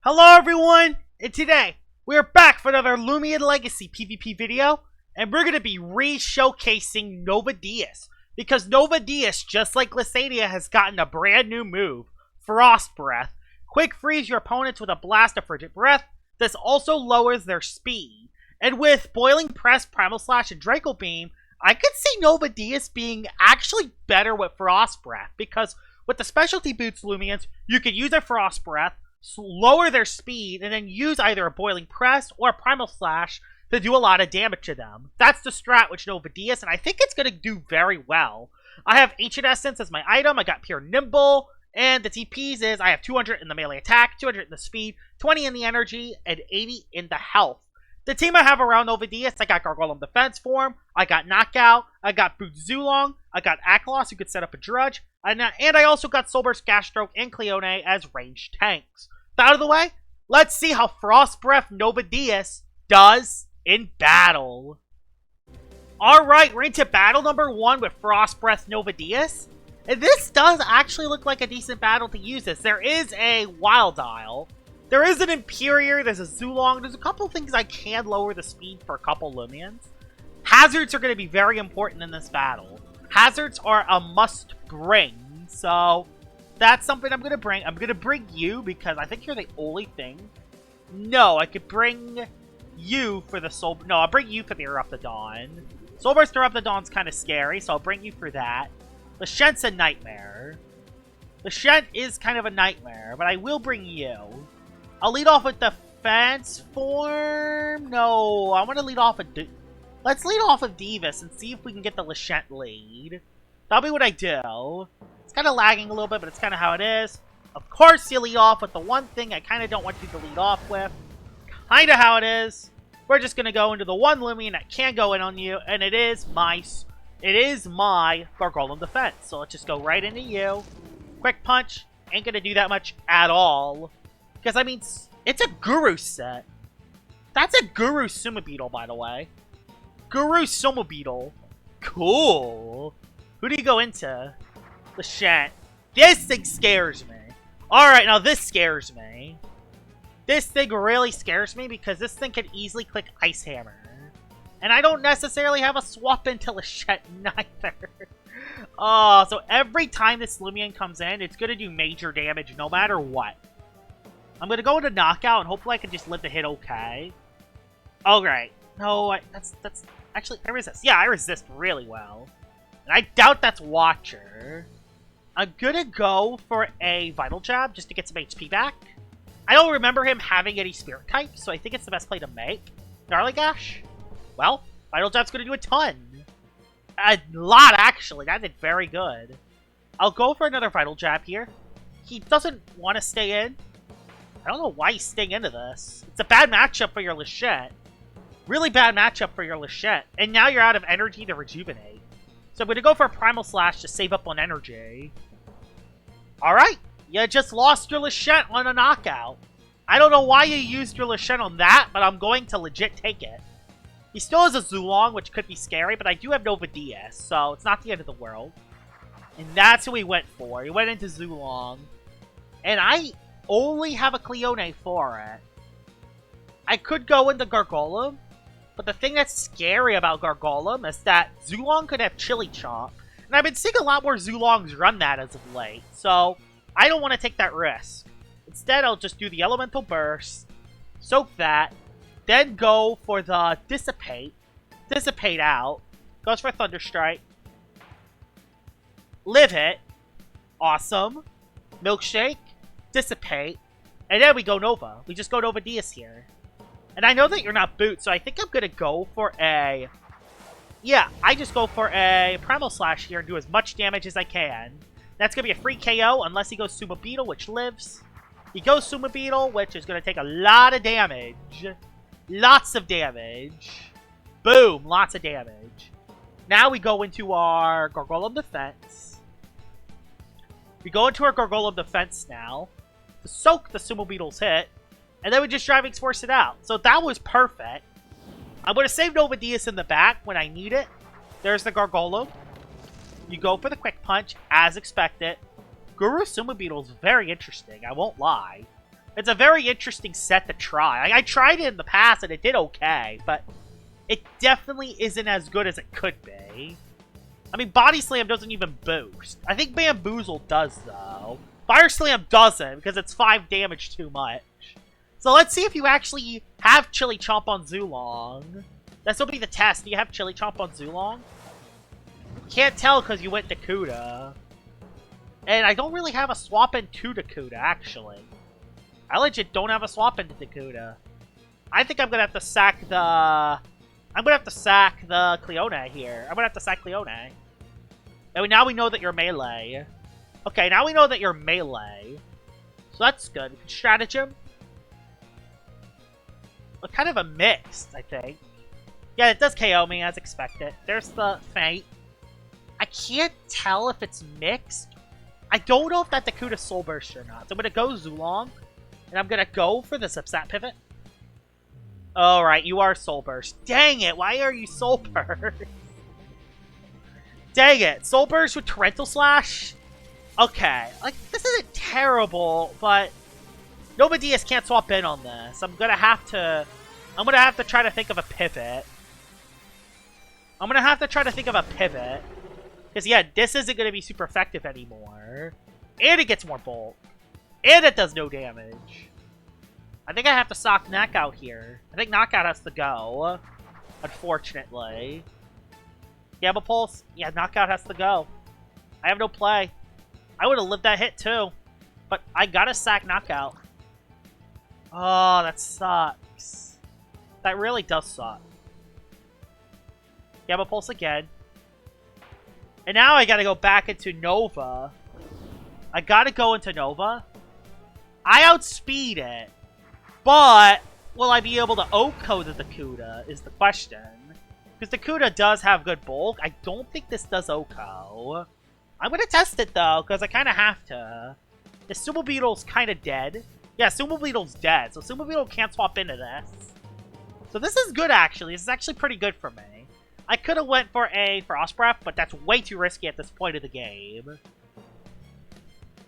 Hello everyone, and today we are back for another Loomian Legacy PvP video, and we're going to be re-showcasing Novadeaus, because Novadeaus, just like Lysania, has gotten a brand new move, Frost Breath. Quick freeze your opponents with a blast of frigid breath. This also lowers their speed, and with Boiling Press, Primal Slash, and Draco Beam, I could see Novadeaus being actually better with Frost Breath, because with the specialty boots Loomians, you could use a Frost Breath, lower their speed, and then use either a Boiling Press or a Primal Slash to do a lot of damage to them. That's the strat with Novadeaus, and I think it's going to do very well. I have Ancient Essence as my item, I got Pure Nimble, and the TPs is I have 200 in the melee attack, 200 in the speed, 20 in the energy, and 80 in the health. The team I have around Novadeaus, I got Gargoylem Defense Form, I got Knockout, I got Boot Zulong, I got Aklos who could set up a Drudge, and I also got Soulburst, Gasstroke, and Cleone as ranged tanks. Out of the way, let's see how Frost Breath Novadeaus does in battle. Alright, we're into battle number 1 with Frost Breath Novadeaus. And this does actually look like a decent battle to use this. There is a Wild Isle. There is an Imperior, there's a Zulong, there's a couple things I can lower the speed for a couple Loomians. Hazards are going to be very important in this battle. Hazards are a must bring, so that's something I'm going to bring. I'm going to bring you because I think you're the only thing. No, I could bring you for the Soul... No, I'll bring you for the Erupt the Dawn. Soulburst Erupt the Dawn's kind of scary, so I'll bring you for that. Lashent's a nightmare. Lashent is kind of a nightmare, but I will bring you. I'll lead off with Defense Form. No, I want to lead off with... Let's lead off with Divas and see if we can get the Lashent lead. That'll be what I do. It's kind of lagging a little bit, but it's kind of how it is. Of course, you lead off with the one thing I kind of don't want you to lead off with. Kind of how it is. We're just going to go into the one Loomian that can go in on you, and it is my Gargoylem Defense. So let's just go right into you. Quick Punch. Ain't going to do that much at all. Because, I mean, it's a Guru set. That's a Guru Sumo Beetle, by the way. Guru Sumo Beetle. Cool. Who do you go into? Lashent. This thing scares me. Alright, now this scares me. This thing really scares me because this thing can easily click Ice Hammer. And I don't necessarily have a swap into Lashent neither. Oh, so every time this Loomian comes in, it's going to do major damage no matter what. I'm going to go into Knockout and hopefully I can just live the hit okay. Alright. No, that's... Actually, I resist. Yeah, I resist really well. And I doubt that's Watcher. I'm gonna go for a Vital Jab just to get some HP back. I don't remember him having any Spirit types, so I think it's the best play to make. Gnarlygash? Well, Vital Jab's gonna do a ton. A lot, actually. That did very good. I'll go for another Vital Jab here. He doesn't want to stay in. I don't know why he's staying into this. It's a bad matchup for your Lashent. Really bad matchup for your Lashent. And now you're out of energy to rejuvenate. So I'm going to go for a Primal Slash to save up on energy. Alright. You just lost your Lashent on a knockout. I don't know why you used your Lashent on that, but I'm going to legit take it. He still has a Zulong, which could be scary, but I do have Novadeaus, so it's not the end of the world. And that's who he went for. He went into Zulong. And I only have a Cleone for it. I could go into Gargoylem, but the thing that's scary about Gargoylem is that Zulong could have Chili Chomp. And I've been seeing a lot more Zulongs run that as of late, so I don't want to take that risk. Instead, I'll just do the Elemental Burst, soak that, then go for the Dissipate. Dissipate out. Goes for Thunderstrike. Live Hit. Awesome. Milkshake. Dissipate. And then we go Nova. We just go Novadeaus here. And I know that you're not Boot, so I think I'm going to go for a... Yeah, I just go for a Primal Slash here and do as much damage as I can. That's going to be a free KO unless he goes Sumo Beetle, which lives. He goes Sumo Beetle, which is going to take a lot of damage. Lots of damage. Boom, lots of damage. Now we go into our Gargoylem Defense. We go into our Gargoylem Defense now to soak the Sumo Beetle's hit. And then we just Driving Force it out. So that was perfect. I'm going to save Novadeaus in the back when I need it. There's the Gargoylem. You go for the Quick Punch, as expected. Guru Sumo Beetle is very interesting, I won't lie. It's a very interesting set to try. I tried it in the past and it did okay, but it definitely isn't as good as it could be. I mean, Body Slam doesn't even boost. I think Bamboozle does, though. Fire Slam doesn't, because it's 5 damage too much. So let's see if you actually have Chili Chomp on Zulong. This will be the test. Do you have Chili Chomp on Zulong? Can't tell because you went Dakuda. And I don't really have a swap into Dakuda, actually. I legit don't have a swap into Dakuda. I think I'm gonna have to sack the... I'm gonna have to sack the Cleone here. I'm gonna have to sack Cleone. And now we know that you're melee. Okay, now we know that you're melee. So that's good. We can stratagem. But kind of a mix, I think. Yeah, it does KO me as expected. There's the Feint. I can't tell if it's mixed. I don't know if that Dakuda Soul Burst or not. So I'm gonna go Zulong. And I'm gonna go for the Substat Pivot. Alright, you are Soul Burst. Dang it, why are you Soul Burst? Dang it, Soul Burst with Torrential Slash? Okay, like, this isn't terrible, but Novadeaus can't swap in on this. I'm gonna have to try to think of a pivot. Because, yeah, this isn't gonna be super effective anymore. And it gets more bulk. And it does no damage. I think I have to sock Knockout here. I think Knockout has to go. Unfortunately. Gamma Pulse? Yeah, Knockout has to go. I have no play. I would have lived that hit too. But I gotta sack Knockout. Oh, that sucks. That really does suck. Gamma Pulse again. And now I gotta go back into Nova. I gotta go into Nova. I outspeed it. But, will I be able to OHKO the Dakuda is the question. Because Dakuda does have good bulk. I don't think this does OHKO. I'm going to test it, though, because I kind of have to. The Sumo Beetle's kind of dead. Yeah, Sumo Beetle's dead, so Sumo Beetle can't swap into this. So this is good, actually. This is actually pretty good for me. I could have went for a Frost Breath, but that's way too risky at this point of the game.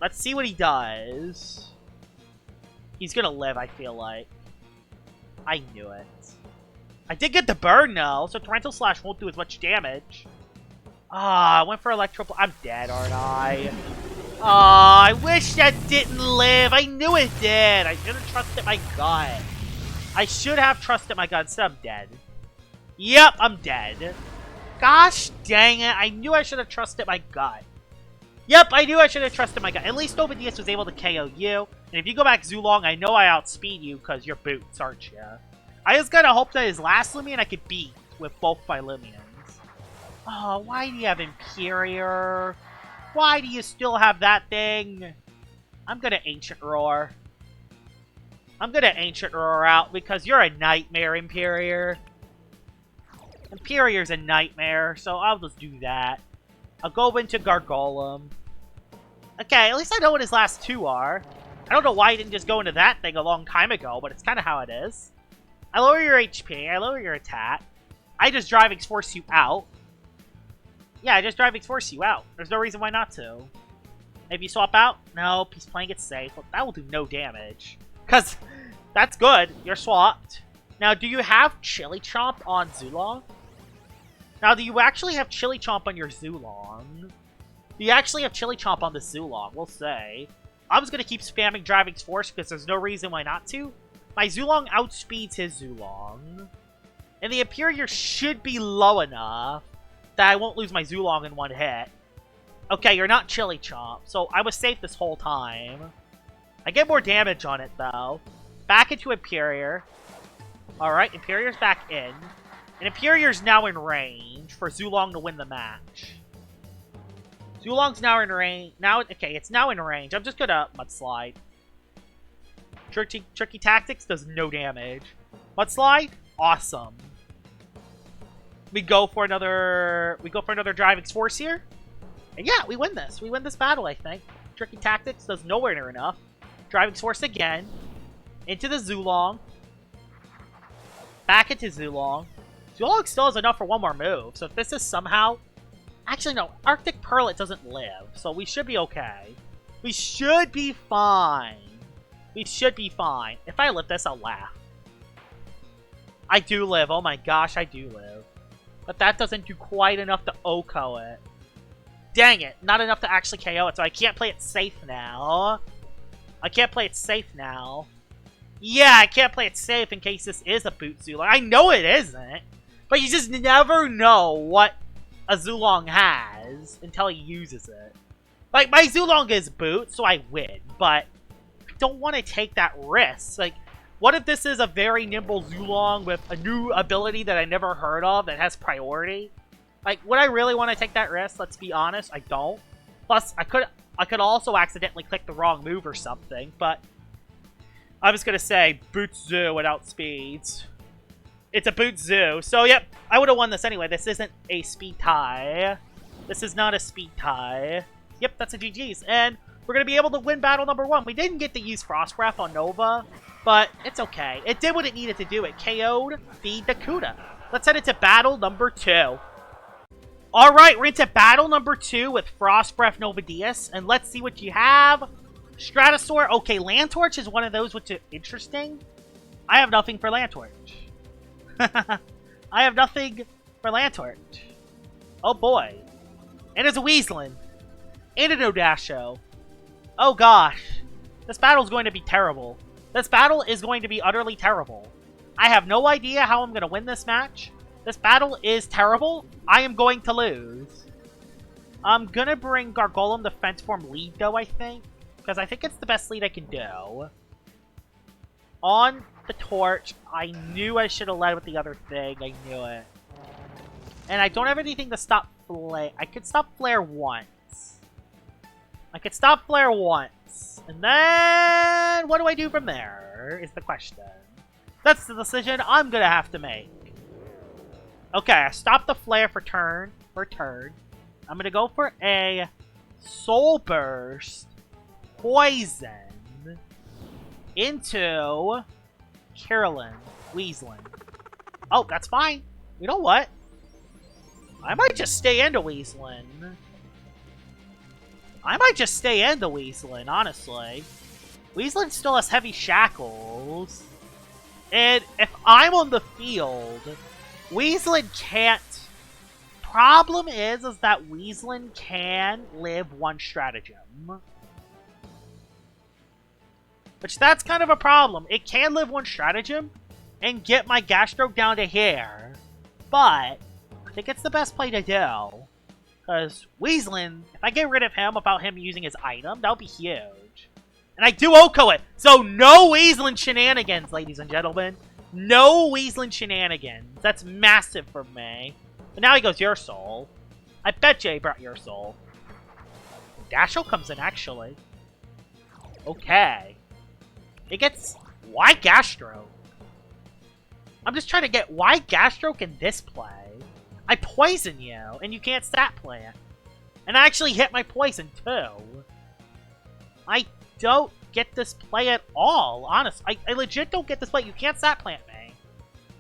Let's see what he does. He's gonna live, I feel like. I knew it. I did get the burn, though, so Torrential Slash won't do as much damage. Ah, I went for Electro... I'm dead, aren't I? Ah, I wish that didn't live. I knew it did. I should have trusted my gut. I should have trusted my gut, instead I'm dead. Yep, I'm dead. Gosh dang it. I knew I should have trusted my gut. Yep, I knew I should have trusted my gut. At least Novadeaus was able to KO you. And if you go back Zulong, I know I outspeed you because you're boots, aren't you? I just gotta hope that his last Loomian I could beat with both my Loomians. Oh, why do you have Imperior? Why do you still have that thing? I'm gonna Ancient Roar. I'm gonna Ancient Roar out because you're a nightmare, Imperior. Imperior's a nightmare, so I'll just do that. I'll go into Gargolem. Okay, at least I know what his last two are. I don't know why he didn't just go into that thing a long time ago, but it's kind of how it is. I lower your HP, I lower your attack. I just Drive X-Force you out. Yeah, I just Drive X-Force you out. There's no reason why not to. If you swap out, nope, he's playing it safe. Well, that will do no damage. Because that's good, you're swapped. Now, do you have Chili Chomp on Zulong? Now, do you actually have Chili Chomp on your Zulong? Do you actually have Chili Chomp on the Zulong? We'll say. I'm just going to keep spamming Driving Force because there's no reason why not to. My Zulong outspeeds his Zulong. And the Imperior should be low enough that I won't lose my Zulong in one hit. Okay, you're not Chili Chomp, so I was safe this whole time. I get more damage on it, though. Back into Imperior. Alright, Imperior's back in. And Imperior's now in range for Zulong to win the match. Zulong's now in range. Now, okay, it's now in range. I'm just gonna Mudslide. Tricky Tactics does no damage. Mudslide, awesome. We go for another Driving Force here. And yeah, we win this. We win this battle, I think. Tricky Tactics does nowhere near enough. Driving Force again. Into the Zulong. Back into Zulong. Zulong still has enough for one more move. So if this is somehow... Actually, no. Arctic Pearl, it doesn't live. So we should be okay. We should be fine. We should be fine. If I live this, I'll laugh. I do live. Oh my gosh, I do live. But that doesn't do quite enough to OHKO it. Dang it. Not enough to actually KO it, so I can't play it safe now. I can't play it safe now. Yeah, I can't play it safe in case this is a boot Zulong. I know it isn't. But you just never know what a Zulong has until he uses it. Like, my Zulong is boot, so I win. But I don't want to take that risk. Like, what if this is a very nimble Zulong with a new ability that I never heard of that has priority? Like, would I really want to take that risk? Let's be honest, I don't. Plus, I could also accidentally click the wrong move or something, but I was gonna say boot Zoo and outspeeds. It's a boot Zoo, so yep, I would have won this anyway. This isn't a speed tie. This is not a speed tie. Yep, that's a GG's, and we're gonna be able to win battle number 1. We didn't get to use Frost Breath on Nova, but it's okay. It did what it needed to do. It KO'd the Dakuda. Let's head into battle number 2. Alright, we're into battle number 2 with Frost Breath Novadeaus, and let's see what you have. Stratosaur. Okay, Land Torch is one of those which is interesting. I have nothing for Land Torch. I have nothing for Land Torch. Oh boy. And it's a Weasland. And an Odasho. Oh gosh. This battle is going to be terrible. This battle is going to be utterly terrible. I have no idea how I'm going to win this match. This battle is terrible. I am going to lose. I'm going to bring Gargolem the Fence Form lead, though, I think. Because I think it's the best lead I can do. On the Torch, I knew I should have led with the other thing. I knew it. And I don't have anything to stop Flare. I could stop Flare once. I could stop Flare once. And then what do I do from there is the question. That's the decision I'm going to have to make. Okay, I stopped the Flare for turn. I'm going to go for a Soul Burst Poison into Carolyn Weasland. Oh, that's fine. You know what? I might just stay into Weasland. Honestly. Weasland still has heavy shackles. And if I'm on the field, Weasland can't. Problem is that Weasland can live one stratagem. Which that's kind of a problem. It can live one stratagem and get my Gastro down to here. But I think it's the best play to do. Because Weasland, if I get rid of him without him using his item, that would be huge. And I do OHKO it. So no Weasland shenanigans, ladies and gentlemen. No Weasland shenanigans. That's massive for me. But now he goes Your Soul. I bet you he brought Your Soul. Dasho comes in, actually. Okay. It gets... Why Gastro? I'm just trying to get... Why Gastro in this play? I poison you, and you can't stat plant. And I actually hit my poison, too. I don't get this play at all, honest. I legit don't get this play. You can't stat plant me.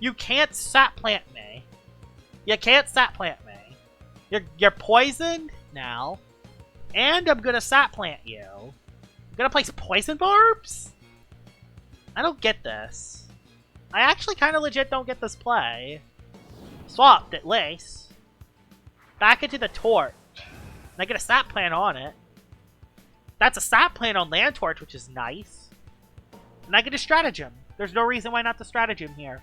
You can't stat plant me. You can't stat plant me. You're poisoned now. And I'm gonna stat plant you. I'm gonna place poison barbs? I don't get this. I actually kind of legit don't get this play. Swapped at least. Back into the Torch. And I get a stat plant on it. That's a stat plant on Land Torch, which is nice. And I get a stratagem. There's no reason why not the stratagem here.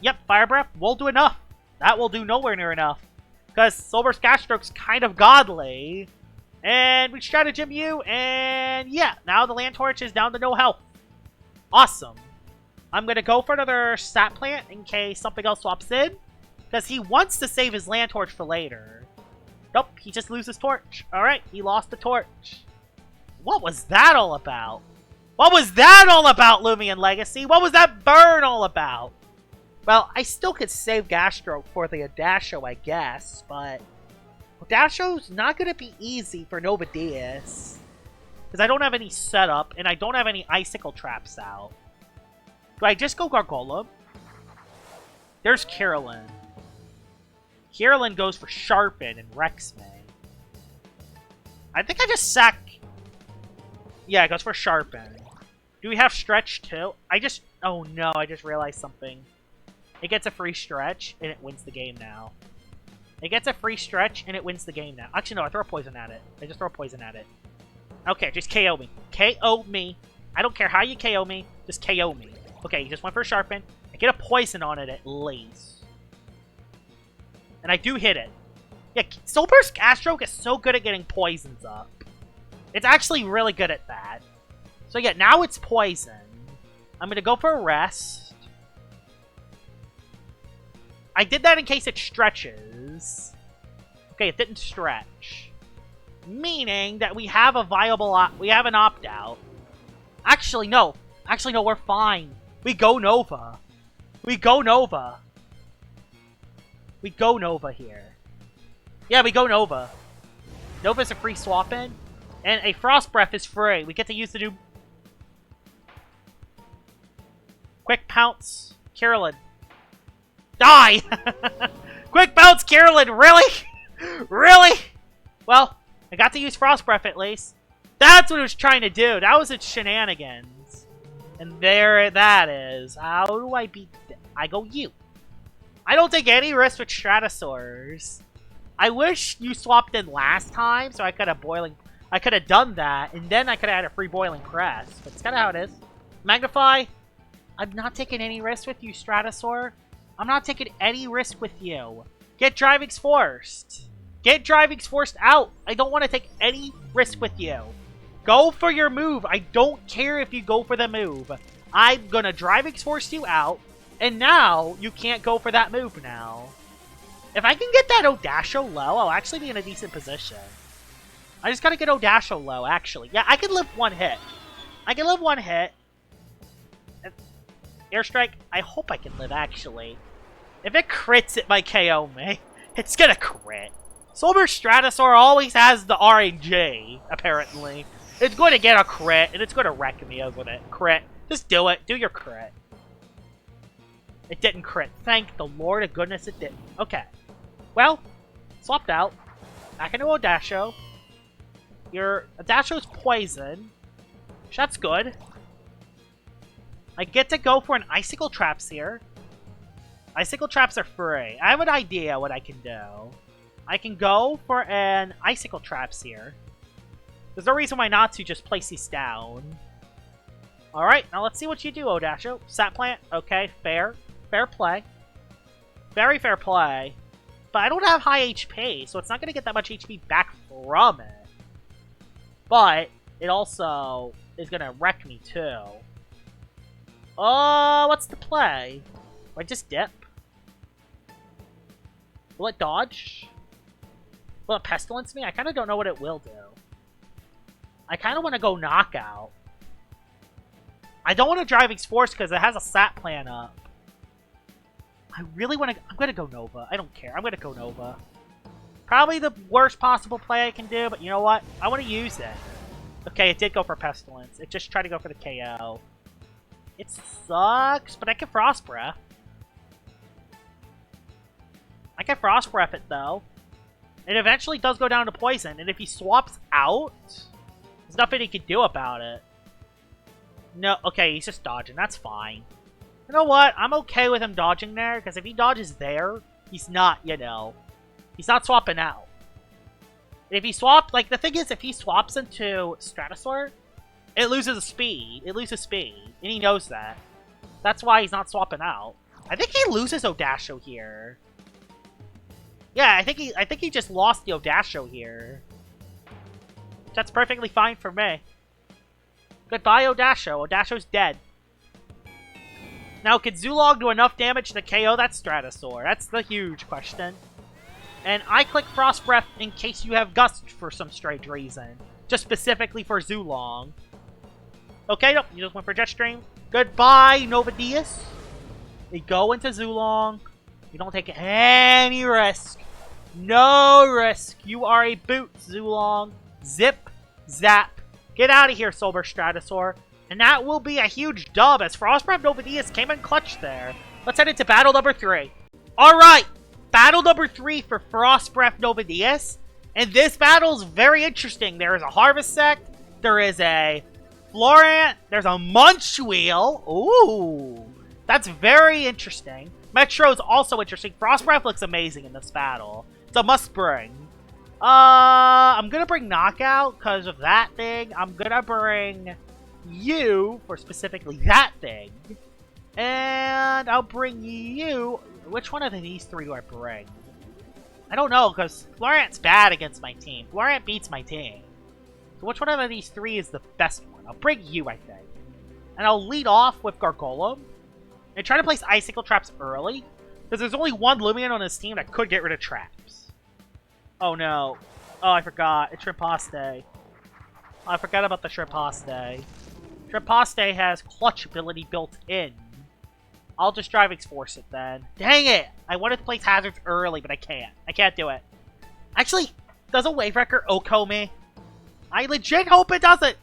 Yep, Fire Breath will do enough. That will do nowhere near enough. Because Soulburst Gastro's kind of godly. And we stratagem you, and yeah, now the Land Torch is down to no health. Awesome. I'm going to go for another stat plant in case something else swaps in. Because he wants to save his Land Torch for later. Nope, he just loses Torch. Alright, he lost the Torch. What was that all about? What was that all about, Loomian Legacy? What was that burn all about? Well, I still could save Gastro for the Odasho, I guess, but Odasho's not going to be easy for Novadeaus. Because I don't have any setup, and I don't have any Icicle traps out. Do I just go Gargolem? There's Carolyn. Carolyn goes for Sharpen and wrecks me. I think I just sack... Yeah, it goes for Sharpen. Do we have Stretch too? Oh no, I just realized something. It gets a free stretch, and it wins the game now. It gets a free stretch, and it wins the game now. Actually, no, I throw a poison at it. I just throw a poison at it. Okay, just KO me. KO me. I don't care how you KO me. Just KO me. Okay, you just went for a Sharpen. I get a poison on it at least. And I do hit it. Yeah, Soul Burst Gas Stroke is so good at getting poisons up. It's actually really good at that. So yeah, now it's poison. I'm going to go for a rest. I did that in case it stretches. Okay, it didn't stretch. Meaning that we have a viable... we have an opt-out. Actually, no. Actually, no, we're fine. We go Nova. We go Nova. We go Nova here. Yeah, we go Nova. Nova's a free swap-in. And a Frost Breath is free. We get to use the new... Quick Pounce. Carolyn. Die! Quick Bounce, Carolyn, really? Really? Well, I got to use Frost Breath at least. That's what it was trying to do. That was its shenanigans. And there that is. How do I beat... I go you. I don't take any risk with Stratosaurs. I wish you swapped in last time so I could have I could have done that, and then I could have had a free Boiling Crest. But it's kind of how it is. Magnify. I'm not taking any risk with you, Stratosaur. I'm not taking any risk with you. Get Driving's Forced. Get Driving's Forced out. I don't want to take any risk with you. Go for your move. I don't care if you go for the move. I'm going to Driving's Force you out. And now, you can't go for that move now. If I can get that Odasho low, I'll actually be in a decent position. I just got to get Odasho low, actually. Yeah, I can live one hit. I can live one hit. Airstrike, I hope I can live, actually. If it crits, it might KO me. It's gonna crit. Solar Stratosaur always has the RNG, apparently. It's going to get a crit, and it's going to wreck me over it. Crit. Just do it. Do your crit. It didn't crit. Thank the Lord of goodness it didn't. Okay. Well, swapped out. Back into Odasho. Your Odasho's poison. That's good. I get to go for an Icicle Traps here. Icicle Traps are free. I have an idea what I can do. I can go for an Icicle Traps here. There's no reason why not to just place these down. Alright, now let's see what you do, Odasho. Sap Plant, okay, fair. Fair play. Very fair play. But I don't have high HP, so it's not going to get that much HP back from it. But it also is going to wreck me too. What's the play? Do I just dip? Will it dodge? Will it Pestilence me? I kind of don't know what it will do. I kind of want to go Knockout. I don't want to Driving's Force because it has a Sap Plant up. I really want to... I'm going to go Nova. I don't care. I'm going to go Nova. Probably the worst possible play I can do, but you know what? I want to use it. Okay, it did go for Pestilence. It just tried to go for the KO. It sucks, but I can Frost Breath. I can Frost Breath it, though. It eventually does go down to Poison, and if he swaps out, there's nothing he can do about it. No, okay, he's just dodging. That's fine. You know what? I'm okay with him dodging there, because if he dodges there, he's not, you know, he's not swapping out. If he swaps, like, the thing is, if he swaps into Stratosaur, it loses speed. It loses speed, and he knows that. That's why he's not swapping out. I think he loses Odasho here. Yeah, I think he just lost the Odasho here. That's perfectly fine for me. Goodbye, Odasho. Odasho's dead. Now, can Zulong do enough damage to KO that Stratosaur? That's the huge question. And I click Frost Breath in case you have Gust for some strange reason. Just specifically for Zulong. Okay, nope, you just went for Jetstream. Goodbye, Novadeaus. We go into Zulong. You don't take any risk. No risk. You are a boot, Zulong. Zip, zap. Get out of here, Solar Stratosaur. And that will be a huge dub as Frost Breath Novadeaus came in clutch there. Let's head into battle number 3. Alright, battle number 3 for Frost Breath Novadeaus. And this battle is very interesting. There is a Harvest Sect. There is a Florent. There's a Munch Wheel. Ooh. That's very interesting. Metro's also interesting. Frost Breath looks amazing in this battle. It's a must bring. I'm gonna bring Knockout because of that thing. I'm gonna bring you for specifically that thing. And I'll bring you. Which one of these three do I bring? I don't know, because Florent's bad against my team. Florent beats my team. So which one of these three is the best one? I'll bring you, I think. And I'll lead off with Gargolem. And try to place Icicle Traps early. Because there's only one Loomian on this team that could get rid of traps. Oh no. Oh, I forgot. It's Shrimposte. Oh, I forgot about the Shrimposte. Shrimposte has clutch ability built in. I'll just Drive X-Force it then. Dang it! I wanted to place hazards early, but I can't. I can't do it. Actually, does a Wave Wrecker Oko me? I legit hope it doesn't!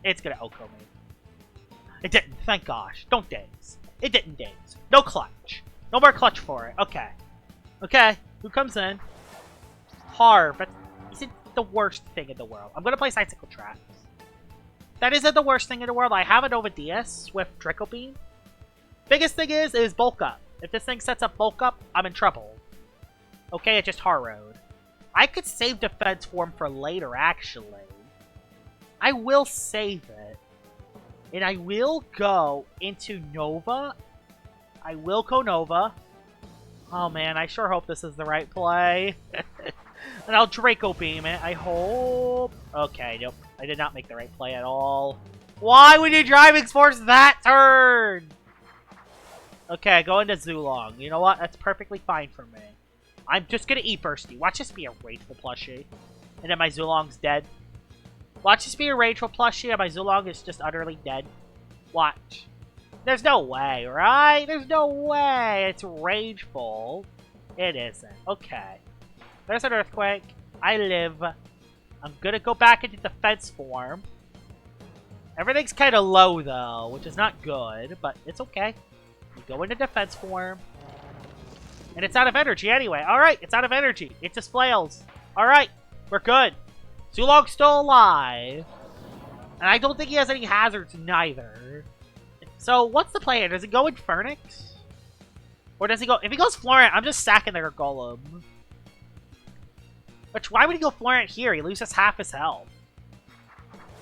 It's gonna Oko me. It didn't, thank gosh. Don't daze. It didn't daze. No clutch. No more clutch for it. Okay. Okay, who comes in? Harv, but isn't the worst thing in the world. I'm gonna place Icicle Traps. That isn't the worst thing in the world. I have a Novadeaus with Draco Beam. Biggest thing is bulk up. If this thing sets up bulk up, I'm in trouble. Okay, it just Harrowed. I could save Defense Form for later, actually. I will save it. And I will go into Nova. I will go Nova. Oh man, I sure hope this is the right play. And I'll Draco Beam it, I hope. Okay, nope. I did not make the right play at all. Why would you Drive X-Force that turn? Okay, go into Zulong. You know what? That's perfectly fine for me. I'm just gonna E-Bursty. Watch this be a Rageful plushie. And then my Zulong's dead. Watch this be a Rageful plushie and my Zulong is just utterly dead. Watch. There's no way, right? There's no way. It's Rageful. It isn't. Okay. There's an Earthquake. I live. I'm gonna go back into Defense Form. Everything's kind of low, though, which is not good, but it's okay. You go into Defense Form. And it's out of energy anyway. Alright, it's out of energy. It just flails. Alright, we're good. Zulong's still alive. And I don't think he has any hazards neither. So, what's the play here? Does he go Infernix? Or does he go... If he goes Florent, I'm just sacking the Golem. Which, why would he go Florent here? He loses half his health.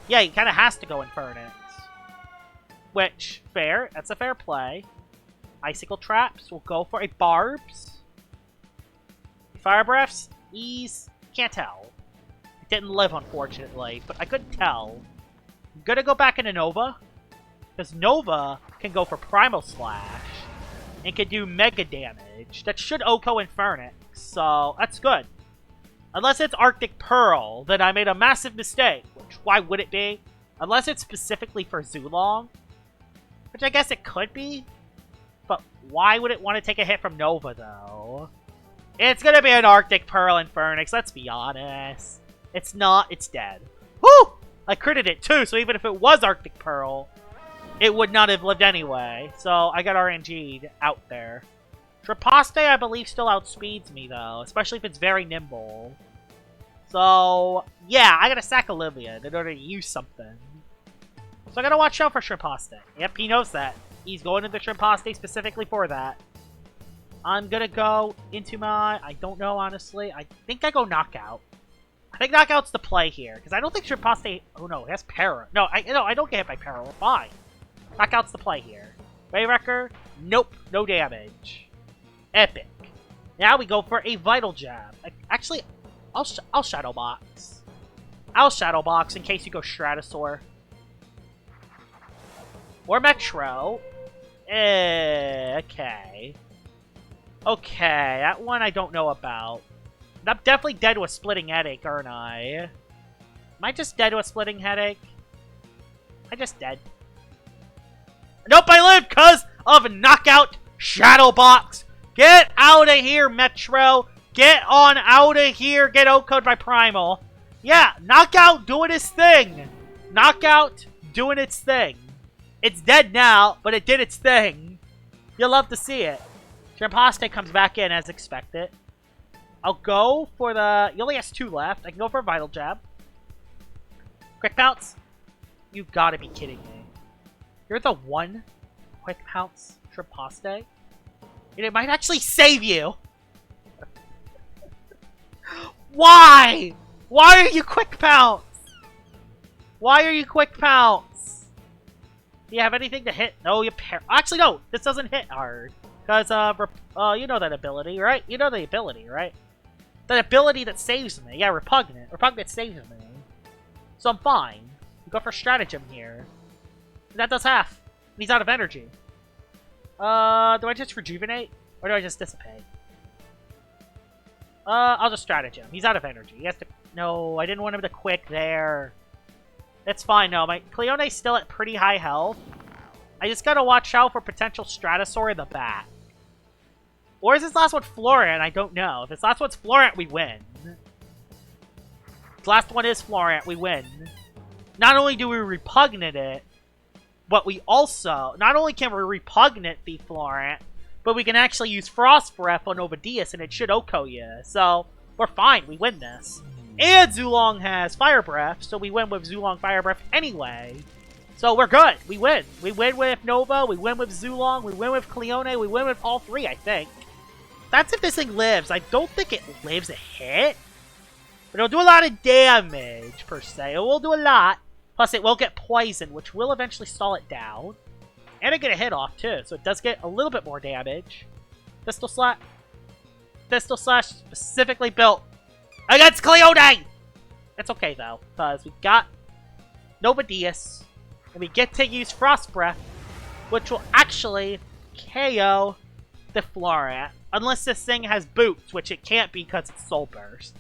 Yeah, he kind of has to go Infernix. Which, fair. That's a fair play. Icicle Traps. We'll go for a Barbs. Fire Breaths. Ease. Can't tell. It didn't live, unfortunately. But I couldn't tell. I'm gonna go back into Nova. Because Nova can go for Primal Slash. And can do mega damage. That should Oko Infernix. So, that's good. Unless it's Arctic Pearl, then I made a massive mistake. Which, why would it be? Unless it's specifically for Zulong. Which I guess it could be. But why would it want to take a hit from Nova, though? It's gonna be an Arctic Pearl Infernix, let's be honest. It's not, it's dead. Woo! I critted it too, so even if it was Arctic Pearl, it would not have lived anyway. So I got RNG'd out there. Shrimposte, I believe, still outspeeds me, though. Especially if it's very nimble. So, yeah, I gotta sack Olivia in order to use something. So I gotta watch out for Shrimposte. Yep, he knows that. He's going into Shrimposte specifically for that. I'm gonna go into my... I don't know, honestly. I think I go Knockout. I think Knockout's the play here. Because I don't think Shrimposte... Oh, no, it has Para. No, I don't get hit by Para. We're fine. Knockout's the play here. Wave Wrecker? Nope. No damage. Epic. Now we go for a Vital Jab. Actually, I'll Shadow Box. I'll Shadow Box in case you go Stratosaur. Or Metro. Okay. Okay, that one I don't know about. I'm definitely dead to a Splitting Headache, aren't I? Am I just dead to a Splitting Headache? I just dead. Nope, I live because of Knockout Shadow Box. Get out of here, Metro. Get on out of here. Get O-code by Primal. Yeah, Knockout doing his thing. Knockout doing its thing. It's dead now, but it did its thing. You'll love to see it. Shrimposte comes back in as expected. I'll go for the... He only has 2 left. I can go for a Vital Jab. Quick Pounce. You gotta be kidding me. You're the one quick pounce Tripaste? And it might actually save you! Why? Why are you quick pounce? Why are you quick pounce? Do you have anything to hit? No, you actually, no! This doesn't hit hard. Because, you know that ability, right? You know the ability, right? That ability that saves me. Yeah, Repugnant. Repugnant saves me. So I'm fine. We go for Stratagem here. That does half. He's out of energy. Do I just Rejuvenate? Or do I just Dissipate? I'll just Stratagem. He's out of energy. He has to... No, I didn't want him to quick there. That's fine, no. My Cleone's still at pretty high health. I just gotta watch out for potential Stratosaur in the back. Or is this last one Florant? I don't know. If this last one's Florant, we win. This last one is Florant, we win. Not only do we Repugnant it, but we also... Not only can we Repugnant the Florant, but we can actually use Frost Breath on Novadeaus, and it should OHKO you. So, we're fine. We win this. And Zulong has Fire Breath, so we win with Zulong Fire Breath anyway. So we're good. We win. We win with Nova, we win with Zulong, we win with Cleone, we win with all three, I think. That's if this thing lives. I don't think it lives a hit. But it'll do a lot of damage, per se. It will do a lot. Plus, it will get poisoned, which will eventually stall it down. And it get a hit off, too. So it does get a little bit more damage. Pistol Slash. Pistol Slash specifically built against Cleone! It's okay, though. Because we got Novadeaus. And we get to use Frost Breath, which will actually KO the Florant. Unless this thing has boots, which it can't be because it's Soul Burst.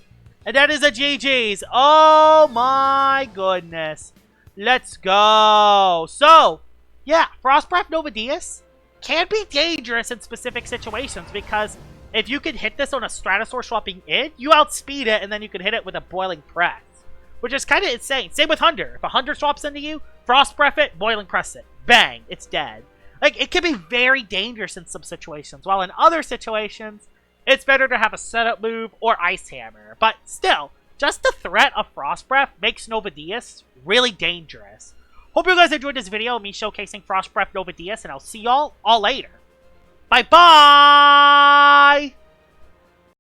And that is a GG's. Oh my goodness. Let's go. So, yeah, Frost Breath Novadeaus can be dangerous in specific situations because if you can hit this on a Stratosaur swapping in, you outspeed it and then you can hit it with a Boiling Press. Which is kind of insane. Same with Hunter. If a Hunter swaps into you, Frost Breath it, Boiling Press it. Bang, it's dead. Like, it can be very dangerous in some situations, while in other situations, it's better to have a setup move or Ice Hammer. But still, just the threat of Frost Breath makes Novadeaus really dangerous. Hope you guys enjoyed this video of me showcasing Frost Breath Novadeaus, and I'll see y'all all later. Bye-bye!